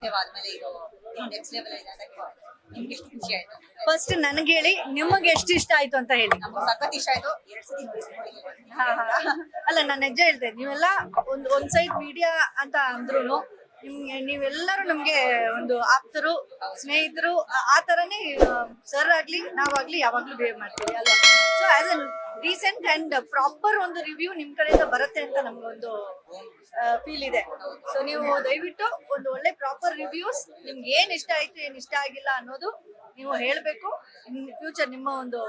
ಆದ್ಮೇಲೆ ಇದು next level ಇದೆ ಅಂತ ನಿಮ್ಗೆ ಎಷ್ಟು ಖುಷಿ ಆಯ್ತು? ಫಸ್ಟ್ ನನಗೆ ಹೇಳಿ, ನಿಮಗೆ ಎಷ್ಟು ಇಷ್ಟ ಆಯ್ತು ಅಂತ ಹೇಳಿ. ನಮ್ಗೆ ಸಖತ್ ಇಷ್ಟ ಆಯ್ತು. 2 ಸತಿ ನೋಡಿದೀವಿ. ಅಲ್ಲ, ನಾನು ನಿಜ ಹೇಳ್ತೇನೆ, ನೀವೆಲ್ಲ ಒಂದ್ ಸೈಡ್ ಮೀಡಿಯಾ ಅಂತ ಅಂದ್ರೂ ನಿಮ್ಗೆ ನೀವೆಲ್ಲರೂ ನಮ್ಗೆ ಒಂದು ಆಪ್ತರು, ಸ್ನೇಹಿತರು, ಆ ತರನೇ ಸರ್ ಆಗ್ಲಿ ನಾವಾಗ್ಲಿ ಯಾವಾಗ್ಲೂ ಬಿಹೇವ್ ಮಾಡ್ತೀವಿ ಅಲ್ವಾ. So as a decent and proper ಒಂದು ರಿವ್ಯೂ ನಿಮ್ ಕಡೆಯಿಂದ ಬರುತ್ತೆ ಅಂತ ನಮ್ಗೊಂದು ಫೀಲ್ ಇದೆ. ಸೊ ನೀವು ದಯವಿಟ್ಟು ಒಂದು ಒಳ್ಳೆ ಪ್ರಾಪರ್ ರಿವ್ಯೂಸ್, ನಿಮ್ಗೆ ಏನ್ ಇಷ್ಟ ಆಯ್ತು ಏನ್ ಇಷ್ಟ ಆಗಿಲ್ಲ ಅನ್ನೋದು ನೀವು ಹೇಳ್ಬೇಕು. ಫ್ಯೂಚರ್ ನಿಮ್ಮ ಒಂದು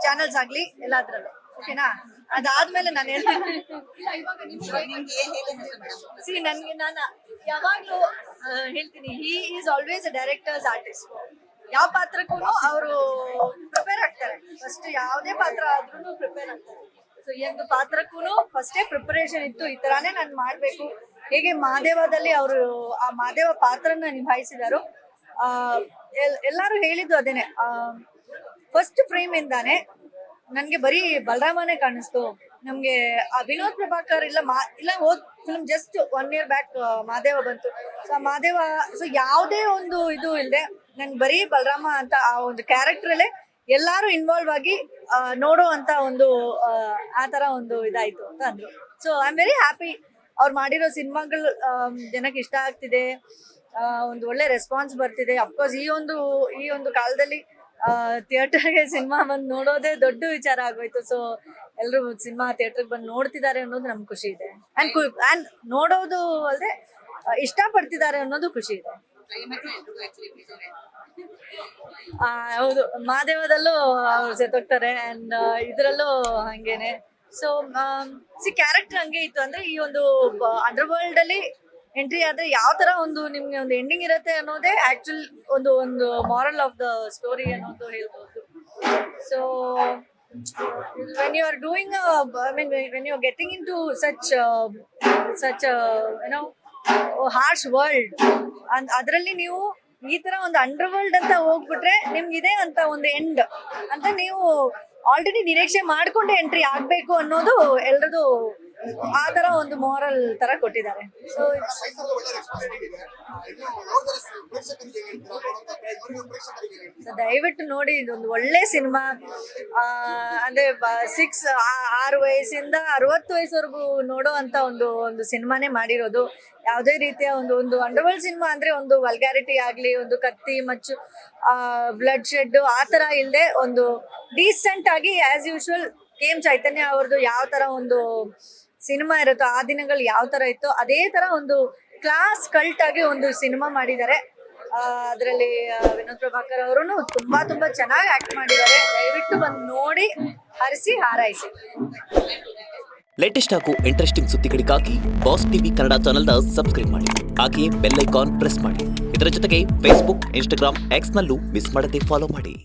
ಚಾನಲ್ಸ್ ಆಗ್ಲಿ ಎಲ್ಲಾದ್ರಲ್ಲೂ, ಓಕೆನಾ? ಅದಾದ್ಮೇಲೆ ನಾನು ಹೇಳ್ತೀನಿ. ನಿಮ್ಗೆ ಏನ್ ಹೇಳಿ ಮೇಡಮ್? ನಾನು ಯಾವಾಗ್ಲೂ ಹೇಳ್ತೀನಿ, he is always a directors artist. ಯಾವ ಪಾತ್ರಕ್ಕೂ ಅವರು ಪ್ರಿಪೇರ್ ಆಗ್ತಾರೆ. ಫಸ್ಟ್ ಯಾವುದೇ ಪಾತ್ರ ಆದ್ರೂ ಪ್ರಿಪೇರ್ ಆಗ್ತಾರೆ. ಸೊ ಈ ಒಂದು ಪಾತ್ರಕ್ಕೂ ಫಸ್ಟೇ ಪ್ರಿಪರೇಷನ್ ಇತ್ತು, ಈ ತರಾನೇ ನಾನು ಮಾಡ್ಬೇಕು. ಹೇಗೆ ಮಾದೇವದಲ್ಲಿ ಅವರು ಆ ಮಾದೇವ ಪಾತ್ರನ ನಿಭಾಯಿಸಿದಾರೋ, ಎಲ್ಲಾರು ಹೇಳಿದ್ದು ಅದೇನೆ. ಫಸ್ಟ್ ಫ್ರೇಮ್ ಇಂದಾನೆ ನನ್ಗೆ ಬರೀ ಬಲರಾಮನೇ ಕಾಣಿಸ್ತು. ನಮ್ಗೆ ಆ ವಿನೋದ್ ಪ್ರಭಾಕರ್ ಇಲ್ಲ ಹೋದ್ film just 1 year back Madeva ಬಂತು. ಸೊ ಮಾದೇವ, ಸೊ ಯಾವುದೇ ಒಂದು ಇದು ಇಲ್ಲದೆ ನನ್ಗೆ ಬರೀ ಬಲರಾಮ ಅಂತ ಆ ಒಂದು ಕ್ಯಾರೆಕ್ಟರ್ ಅಲ್ಲೇ ಎಲ್ಲಾರು ಇನ್ವಾಲ್ವ್ ಆಗಿ ನೋಡೋ ಅಂತ ಒಂದು ಆ ತರ ಒಂದು ಇದಾಯ್ತು ಅಂತ ಅಂದ್ರು. So I am very happy. ಅವ್ರು ಮಾಡಿರೋ ಸಿನಿಮಾಗಳು ಜನಕ್ಕೆ ಇಷ್ಟ ಆಗ್ತಿದೆ, ಒಂದು ಒಳ್ಳೆ ರೆಸ್ಪಾನ್ಸ್ ಬರ್ತಿದೆ. ಅಫ್ಕೋರ್ಸ್ ಈ ಒಂದು ಕಾಲದಲ್ಲಿ ಥಿಯೇಟರ್ಗೆ ಸಿನಿಮಾ ಬಂದು ನೋಡೋದೇ ದೊಡ್ಡ ವಿಚಾರ ಆಗೋಯ್ತು. ಸೊ ಎಲ್ಲರೂ ಸಿನಿಮಾ ಥಿಯೇಟರ್ಗೆ ಬಂದು ನೋಡ್ತಿದ್ದಾರೆ ಅನ್ನೋದು ನಮ್ಗೆ ಖುಷಿ ಇದೆ. ಅಂಡ್ ನೋಡೋದು ಅಲ್ಲದೆ ಇಷ್ಟಪಡ್ತಿದ್ದಾರೆ ಅನ್ನೋದು ಖುಷಿ ಇದೆ. ಹೌದು, ಮಾದೇವದಲ್ಲೂ ಅವ್ರು ಸೆತೋಗ್ತಾರೆ ಅಂಡ್ ಇದ್ರಲ್ಲೂ ಹಂಗೇನೆ. ಸೊ ಕ್ಯಾರೆಕ್ಟರ್ ಹಂಗೆ ಇತ್ತು. ಅಂದ್ರೆ ಈ ಒಂದು ಅಂಡರ್ ವರ್ಲ್ಡ್ ಅಲ್ಲಿ ಎಂಟ್ರಿ ಆದ್ರೆ ಯಾವ ತರ ಒಂದು ನಿಮ್ಗೆ ಒಂದು ಎಂಡಿಂಗ್ ಇರುತ್ತೆ ಅನ್ನೋದೇ ಆಕ್ಚುಲ್ ಒಂದು ಮಾರಲ್ ಆಫ್ ದ ಸ್ಟೋರಿ ಅನ್ನೋದು ಹೇಳ್ಬೋದು. So when you are doing when you are getting into such harsh world, ಅದರಲ್ಲಿ ನೀವು ಈ ತರ ಒಂದು ಅಂಡರ್ ವರ್ಲ್ಡ್ ಅಂತ ಹೋಗ್ಬಿಟ್ರೆ ನಿಮ್ಗೆ ಇದೆ ಅಂತ ಒಂದು ಎಂಡ್ ಅಂತ ನೀವು ಆಲ್ರೆಡಿ ನಿರೀಕ್ಷೆ ಮಾಡ್ಕೊಂಡೆ ಎಂಟ್ರಿ ಆಗ್ಬೇಕು ಅನ್ನೋದು ಎಲ್ರದು ಆ ತರ ಒಂದು ಮಾರಲ್ ತರ ಕೊಟ್ಟಿದ್ದಾರೆ. ಸೊ ದಯವಿಟ್ಟು ನೋಡಿ, ಇದೊಂದು ಒಳ್ಳೆ ಸಿನಿಮಾ. ಅಂದ್ರೆ 6 ವಯಸ್ಸಿಂದ 60 ವಯಸ್ಸವರೆಗೂ ನೋಡೋ ಅಂತ ಒಂದು ಸಿನಿಮಾನೇ ಮಾಡಿರೋದು. ಯಾವುದೇ ರೀತಿಯ ಒಂದು ಅಂಡರ್ವರ್ಲ್ಡ್ ಸಿನಿಮಾ ಅಂದ್ರೆ ಒಂದು ವಲ್ಗ್ಯಾರಿಟಿ ಆಗ್ಲಿ, ಒಂದು ಕತ್ತಿ ಮಚ್ಚು, ಬ್ಲಡ್ ಶೆಡ್ ಆ ತರ ಇಲ್ಲದೆ ಒಂದು ಡೀಸೆಂಟ್ ಆಗಿ ಆಸ್ ಯೂಶುವಲ್ KM ಚೈತನ್ಯ ಅವ್ರದ್ದು ಯಾವ ತರ ಒಂದು ಸಿನಿಮಾ ಇರುತ್ತೋ, ಆ ದಿನಗಳು ಯಾವ ತರ ಇತ್ತು ಅದೇ ತರ ಒಂದು ಕ್ಲಾಸ್ ಕಲ್ಟ್ ಆಗಿ ಒಂದು ಸಿನಿಮಾ ಮಾಡಿದ್ದಾರೆ. ಅದರಲ್ಲಿ ವಿನೋದ್ ಪ್ರಭಾಕರ್ ಅವರು ತುಂಬಾ ಚೆನ್ನಾಗಿ ಆಕ್ಟ್ ಮಾಡಿದ್ದಾರೆ. ದಯವಿಟ್ಟು ಬಂದು ನೋಡಿ, ಹರಿಸಿ ಹಾರೈಸಿ. ಲೇಟೆಸ್ಟ್ ಹಾಗೂ ಇಂಟ್ರೆಸ್ಟಿಂಗ್ ಸುದ್ದಿಗಳಿಗಾಗಿ ಬಾಸ್ ಟಿವಿ ಕನ್ನಡ ಚಾನೆಲ್ನ ಸಬ್ಸ್ಕ್ರೈಬ್ ಮಾಡಿ. ಹಾಗೆಯೇ ಬೆಲ್ ಐಕಾನ್ ಪ್ರೆಸ್ ಮಾಡಿ. ಇದರ ಜೊತೆಗೆ ಫೇಸ್ಬುಕ್, ಇನ್ಸ್ಟಾಗ್ರಾಮ್, ಎಕ್ಸ್ ನಲ್ಲೂ ಮಿಸ್ ಮಾಡದೆ ಫಾಲೋ ಮಾಡಿ.